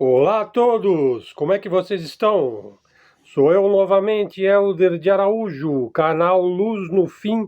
Olá a todos, como é que vocês estão? Sou eu novamente, Helder de Araújo, canal Luz no Fim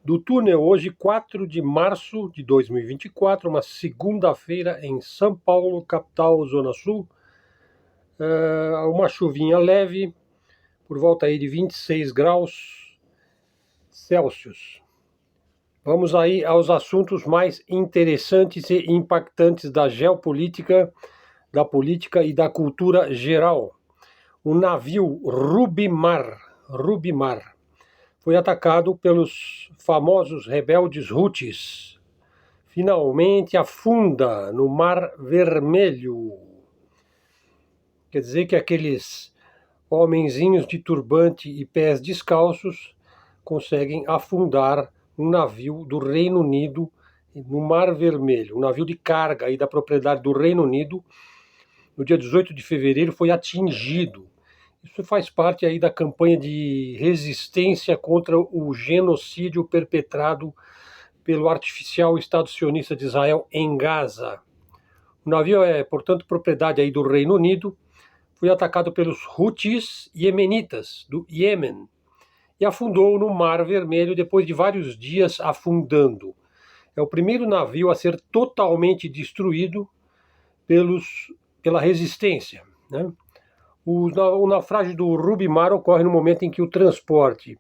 do Túnel. Hoje, 4 de março de 2024, uma segunda-feira em São Paulo, capital, Zona Sul. Uma chuvinha leve, por volta aí de 26 graus Celsius. Vamos aí aos assuntos mais interessantes e impactantes da geopolítica, da política e da cultura geral. O navio Rubimar foi atacado pelos famosos rebeldes Houthis. Finalmente afunda no Mar Vermelho. Quer dizer que aqueles homenzinhos de turbante e pés descalços conseguem afundar um navio do Reino Unido no Mar Vermelho. Um navio de carga aí da propriedade do Reino Unido, no dia 18 de fevereiro, foi atingido. Isso faz parte aí da campanha de resistência contra o genocídio perpetrado pelo artificial Estado sionista de Israel em Gaza. O navio é, portanto, propriedade aí do Reino Unido, foi atacado pelos Houthis iemenitas do Iêmen e afundou no Mar Vermelho depois de vários dias afundando. É o primeiro navio a ser totalmente destruído pela resistência, né? O naufrágio do Rubimar ocorre no momento em que o transporte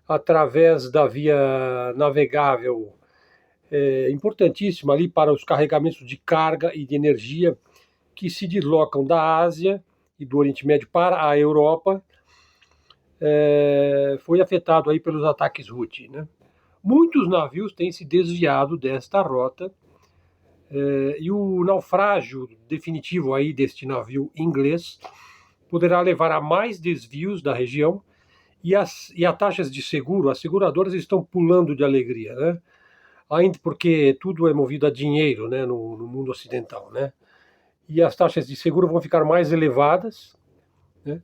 através da via navegável importantíssima ali para os carregamentos de carga e de energia que se deslocam da Ásia e do Oriente Médio para a Europa, foi afetado aí pelos ataques Houthi, né? Muitos navios têm se desviado desta rota, e o naufrágio definitivo aí deste navio inglês poderá levar a mais desvios da região e as taxas de seguro, as seguradoras estão pulando de alegria, né? Ainda porque tudo é movido a dinheiro, né, no mundo ocidental, né? E as taxas de seguro vão ficar mais elevadas, né?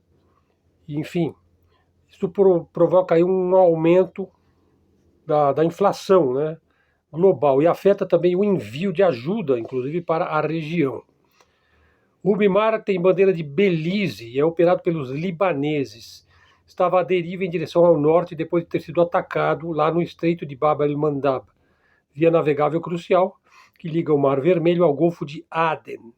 E, enfim, isso provoca aí um aumento da inflação, né, global, e afeta também o envio de ajuda, inclusive para a região. O Rubimar tem bandeira de Belize e é operado pelos libaneses. Estava à deriva em direção ao norte depois de ter sido atacado lá no Estreito de Bab el-Mandab, via navegável crucial que liga o Mar Vermelho ao Golfo de Aden.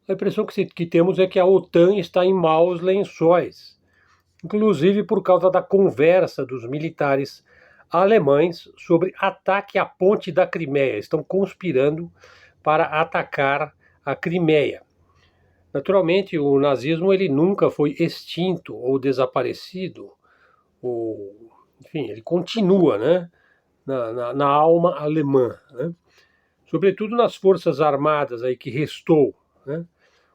A impressão que temos é que a OTAN está em maus lençóis, inclusive por causa da conversa dos militares alemães sobre ataque à ponte da Crimeia. Estão conspirando para atacar a Crimeia. Naturalmente, o nazismo ele nunca foi extinto ou desaparecido, enfim, ele continua, né, na alma alemã, né? Sobretudo nas forças armadas aí que restou, né?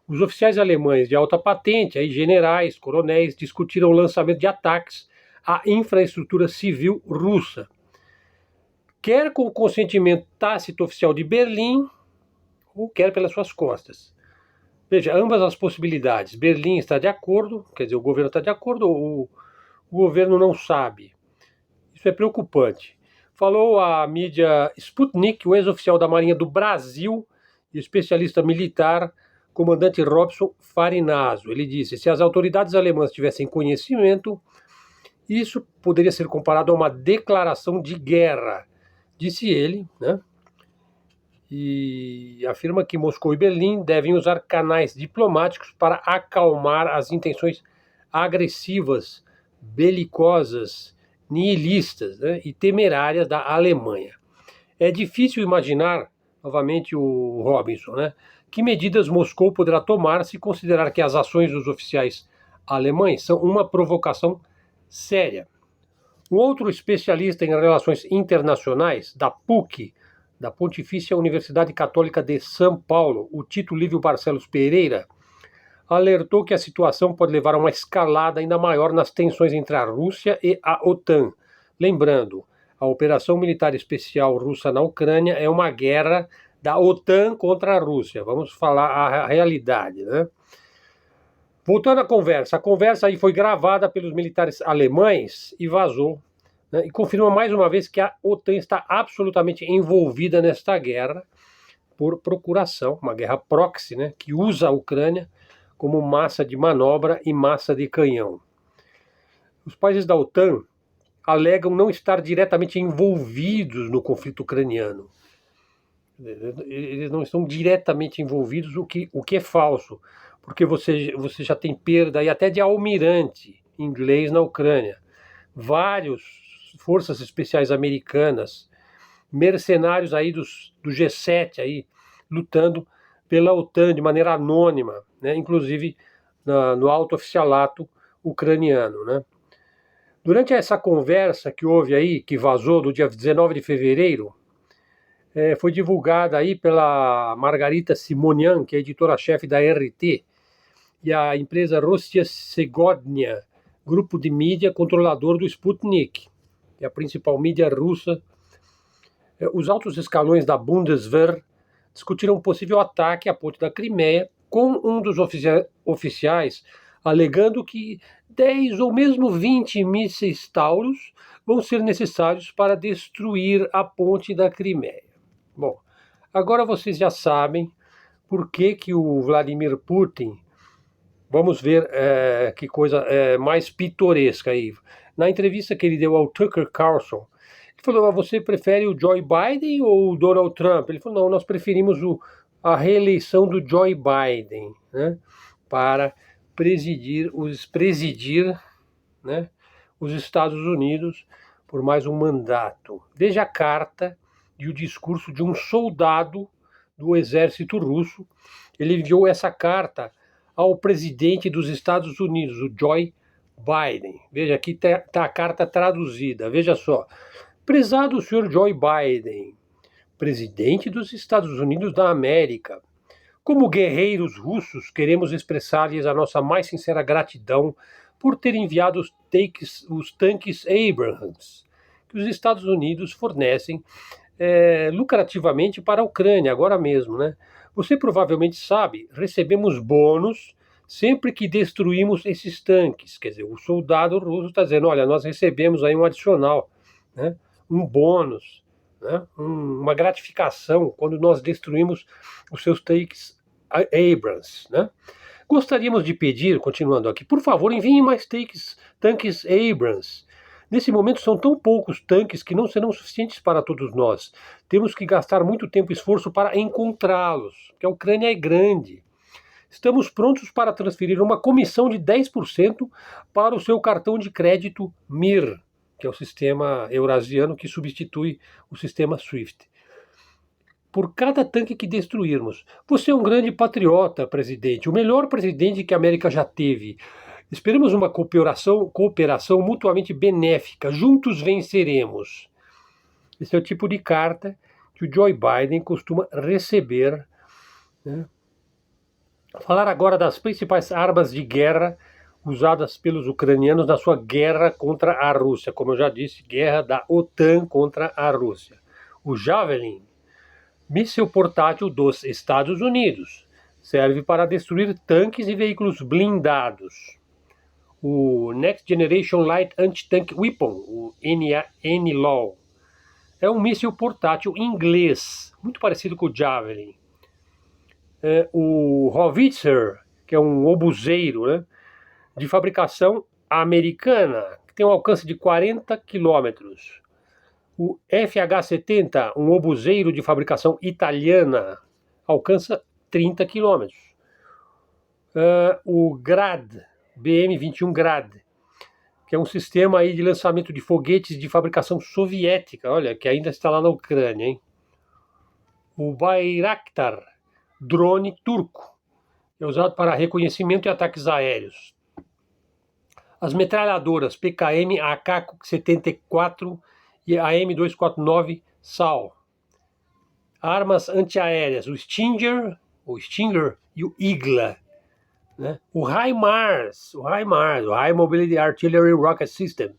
Os oficiais alemães de alta patente, aí generais, coronéis, discutiram o lançamento de ataques à infraestrutura civil russa, quer com o consentimento tácito oficial de Berlim, ou quer pelas suas costas. Veja, ambas as possibilidades. Berlim está de acordo, quer dizer, o governo está de acordo, ou o governo não sabe. Isso é preocupante. Falou a mídia Sputnik, o ex-oficial da Marinha do Brasil e especialista militar, comandante Robson Farinazzo. Ele disse: se as autoridades alemãs tivessem conhecimento, isso poderia ser comparado a uma declaração de guerra, disse ele, né? E afirma que Moscou e Berlim devem usar canais diplomáticos para acalmar as intenções agressivas, belicosas, nihilistas, né, e temerárias da Alemanha. É difícil imaginar, novamente o Robinson, né, que medidas Moscou poderá tomar se considerar que as ações dos oficiais alemães são uma provocação séria. Um outro especialista em relações internacionais, da PUC, da Pontifícia Universidade Católica de São Paulo, o Tito Lívio Barcelos Pereira, alertou que a situação pode levar a uma escalada ainda maior nas tensões entre a Rússia e a OTAN. Lembrando, a operação militar especial russa na Ucrânia é uma guerra da OTAN contra a Rússia. Vamos falar a realidade, né? Voltando à conversa, a conversa aí foi gravada pelos militares alemães e vazou, e confirma mais uma vez que a OTAN está absolutamente envolvida nesta guerra, por procuração, uma guerra proxy, né, que usa a Ucrânia como massa de manobra e massa de canhão. Os países da OTAN alegam não estar diretamente envolvidos no conflito ucraniano. Eles não estão diretamente envolvidos, o que é falso, porque você já tem perda aí até de almirante inglês na Ucrânia. Vários forças especiais americanas, mercenários aí do G7 aí, lutando pela OTAN de maneira anônima, né? Inclusive no alto oficialato ucraniano, né? Durante essa conversa que houve aí, que vazou do dia 19 de fevereiro, foi divulgada aí pela Margarita Simonian, que é editora-chefe da RT, e a empresa Rossiya Segodnya, grupo de mídia controlador do Sputnik, que é a principal mídia russa. Os altos escalões da Bundeswehr discutiram um possível ataque à ponte da Crimeia, com um dos oficiais alegando que 10 ou mesmo 20 mísseis Taurus vão ser necessários para destruir a ponte da Crimeia. Bom, agora vocês já sabem por que o Vladimir Putin, vamos ver que coisa mais pitoresca aí. Na entrevista que ele deu ao Tucker Carlson, ele falou: você prefere o Joe Biden ou o Donald Trump? Ele falou: não, nós preferimos a reeleição do Joe Biden, né, para presidir, né, os Estados Unidos por mais um mandato. Veja a carta e o discurso de um soldado do exército russo. Ele enviou essa carta ao presidente dos Estados Unidos, o Joe Biden. Veja, aqui está a carta traduzida. Veja só. Prezado senhor Joe Biden, presidente dos Estados Unidos da América, como guerreiros russos, queremos expressar-lhes a nossa mais sincera gratidão por ter enviado os tanques Abrams, que os Estados Unidos fornecem lucrativamente para a Ucrânia, agora mesmo, né? Você provavelmente sabe, recebemos bônus sempre que destruímos esses tanques. Quer dizer, o soldado russo está dizendo: olha, nós recebemos aí um adicional, né? Um bônus, né? Uma gratificação quando nós destruímos os seus tanques Abrams, né? Gostaríamos de pedir, continuando aqui, por favor, enviem mais tanques Abrams. Nesse momento são tão poucos tanques que não serão suficientes para todos nós. Temos que gastar muito tempo e esforço para encontrá-los, porque a Ucrânia é grande. Estamos prontos para transferir uma comissão de 10% para o seu cartão de crédito MIR, que é o sistema eurasiano que substitui o sistema SWIFT. Por cada tanque que destruirmos. Você é um grande patriota, presidente, o melhor presidente que a América já teve. Esperamos uma cooperação mutuamente benéfica. Juntos venceremos. Esse é o tipo de carta que o Joe Biden costuma receber, né? Falar agora das principais armas de guerra usadas pelos ucranianos na sua guerra contra a Rússia. Como eu já disse, guerra da OTAN contra a Rússia. O Javelin, míssil portátil dos Estados Unidos, serve para destruir tanques e veículos blindados. O Next Generation Light Anti-Tank Weapon, o NLAW, é um míssil portátil inglês, muito parecido com o Javelin. O Howitzer, que é um obuseiro, né, de fabricação americana, que tem um alcance de 40 quilômetros. O FH-70, um obuseiro de fabricação italiana, alcança 30 quilômetros. O Grad, BM-21 Grad, que é um sistema aí de lançamento de foguetes de fabricação soviética, olha, que ainda está lá na Ucrânia, hein? O Bayraktar, drone turco, é usado para reconhecimento e ataques aéreos. As metralhadoras PKM AK-74 e a M249 SAL. Armas antiaéreas, o Stinger e o Igla. Né? O HIMARS, o High Mobility Artillery Rocket System,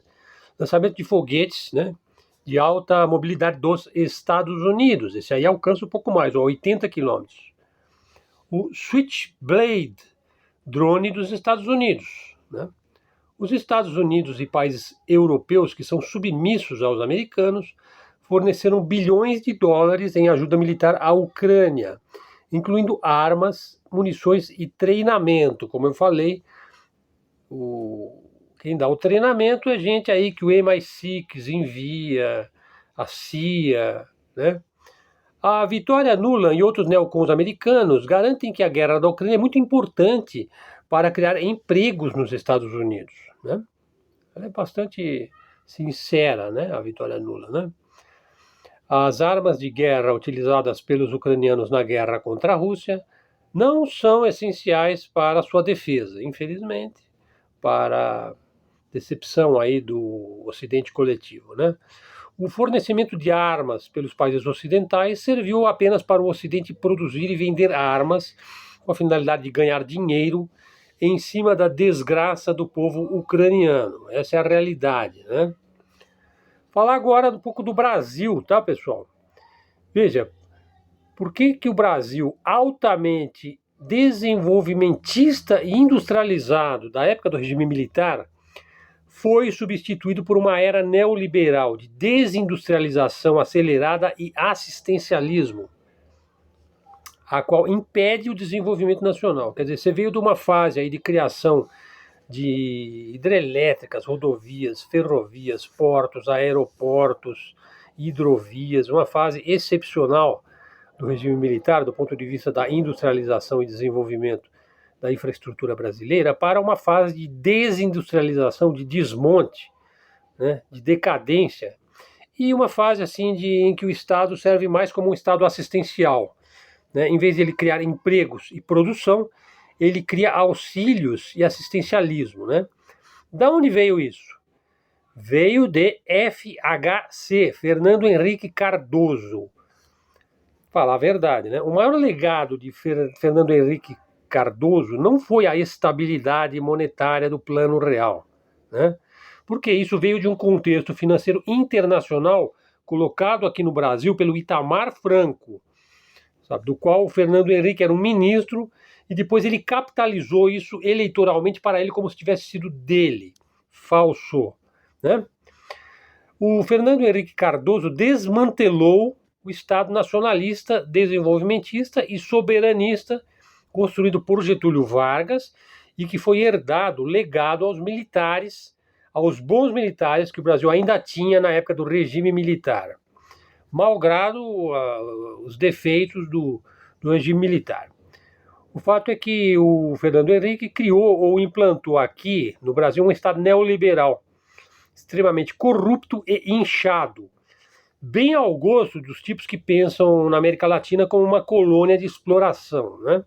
lançamento de foguetes, né, de alta mobilidade dos Estados Unidos. Esse aí alcança um pouco mais, 80 quilômetros. O Switchblade, drone dos Estados Unidos. Né? Os Estados Unidos e países europeus que são submissos aos americanos forneceram bilhões de dólares em ajuda militar à Ucrânia, incluindo armas, munições e treinamento. Como eu falei, quem dá o treinamento é gente aí que o MI6 envia, a CIA, né? A Vitória Nuland e outros neocons americanos garantem que a guerra da Ucrânia é muito importante para criar empregos nos Estados Unidos, né? Ela é bastante sincera, né, a Vitória Nuland, né? As armas de guerra utilizadas pelos ucranianos na guerra contra a Rússia não são essenciais para a sua defesa, infelizmente, para decepção aí do Ocidente coletivo, né? O fornecimento de armas pelos países ocidentais serviu apenas para o Ocidente produzir e vender armas com a finalidade de ganhar dinheiro em cima da desgraça do povo ucraniano. Essa é a realidade, né? Falar agora um pouco do Brasil, tá, pessoal? Veja, por que o Brasil, altamente desenvolvimentista e industrializado da época do regime militar, foi substituído por uma era neoliberal de desindustrialização acelerada e assistencialismo, a qual impede o desenvolvimento nacional. Quer dizer, você veio de uma fase aí de criação de hidrelétricas, rodovias, ferrovias, portos, aeroportos, hidrovias, uma fase excepcional do regime militar do ponto de vista da industrialização e desenvolvimento da infraestrutura brasileira, para uma fase de desindustrialização, de desmonte, né, de decadência, e uma fase assim em que o Estado serve mais como um Estado assistencial, né? Em vez de ele criar empregos e produção, ele cria auxílios e assistencialismo, né? Da onde veio isso? Veio de FHC, Fernando Henrique Cardoso. Falar a verdade, né? O maior legado de Fernando Henrique Cardoso não foi a estabilidade monetária do Plano Real, né? Porque isso veio de um contexto financeiro internacional colocado aqui no Brasil pelo Itamar Franco, sabe, do qual o Fernando Henrique era um ministro, e depois ele capitalizou isso eleitoralmente para ele como se tivesse sido dele. Falso, né? O Fernando Henrique Cardoso desmantelou o Estado nacionalista, desenvolvimentista e soberanista construído por Getúlio Vargas e que foi herdado, legado aos militares, aos bons militares que o Brasil ainda tinha na época do regime militar, malgrado os defeitos do regime militar. O fato é que o Fernando Henrique criou ou implantou aqui no Brasil um Estado neoliberal, extremamente corrupto e inchado, bem ao gosto dos tipos que pensam na América Latina como uma colônia de exploração, né?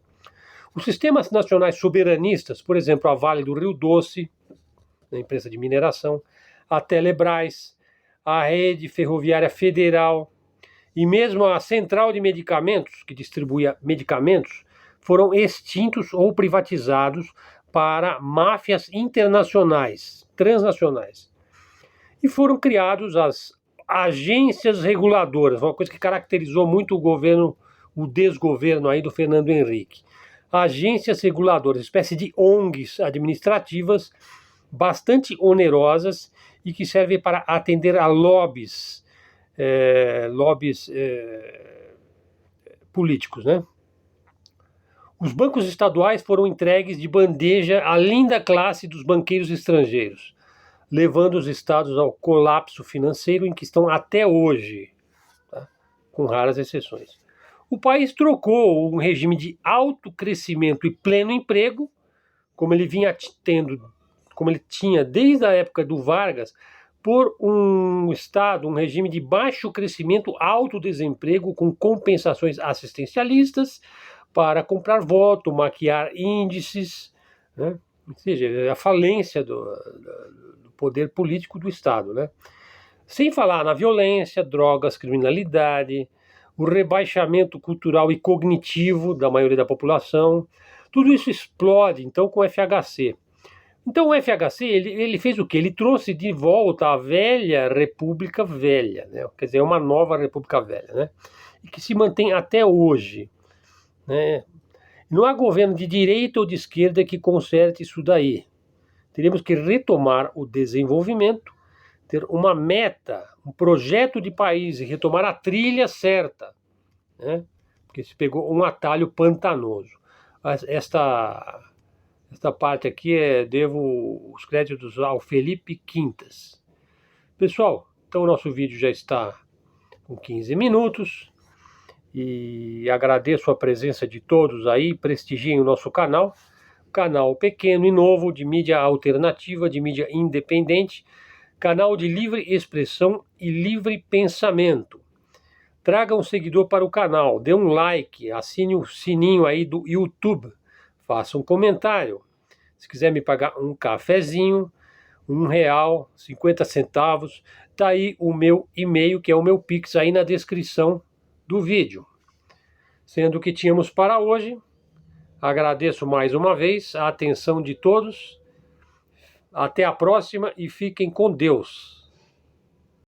Os sistemas nacionais soberanistas, por exemplo, a Vale do Rio Doce, a empresa de mineração, a Telebrás, a Rede Ferroviária Federal e mesmo a Central de Medicamentos, que distribuía medicamentos, foram extintos ou privatizados para máfias internacionais, transnacionais. E foram criados as agências reguladoras, uma coisa que caracterizou muito o governo, o desgoverno aí do Fernando Henrique. Agências reguladoras, espécie de ONGs administrativas bastante onerosas e que servem para atender a lobbies políticos, né? Os bancos estaduais foram entregues de bandeja à linda classe dos banqueiros estrangeiros, levando os estados ao colapso financeiro em que estão até hoje, tá? Com raras exceções. O país trocou um regime de alto crescimento e pleno emprego, como ele vinha tendo, como ele tinha desde a época do Vargas, por um Estado, um regime de baixo crescimento, alto desemprego, com compensações assistencialistas para comprar voto, maquiar índices, né? Ou seja, a falência do poder político do Estado, né? Sem falar na violência, drogas, criminalidade, o rebaixamento cultural e cognitivo da maioria da população. Tudo isso explode, então, com o FHC. Então, o FHC, ele fez o quê? Ele trouxe de volta a velha República Velha, né? Quer dizer, uma nova República Velha, né? E que se mantém até hoje, né? Não há governo de direita ou de esquerda que conserte isso daí. Teremos que retomar o desenvolvimento, ter uma meta, um projeto de país e retomar a trilha certa, né? Porque se pegou um atalho pantanoso. Esta parte aqui devo os créditos ao Felipe Quintas. Pessoal, então o nosso vídeo já está com 15 minutos e agradeço a presença de todos aí, prestigiem o nosso canal pequeno e novo de mídia alternativa, de mídia independente, canal de livre expressão e livre pensamento. Traga um seguidor para o canal, dê um like, assine o sininho aí do YouTube, faça um comentário. Se quiser me pagar um cafezinho, R$1, 50 centavos, tá aí o meu e-mail, que é o meu Pix, aí na descrição do vídeo. Sendo o que tínhamos para hoje, agradeço mais uma vez a atenção de todos. Até a próxima e fiquem com Deus.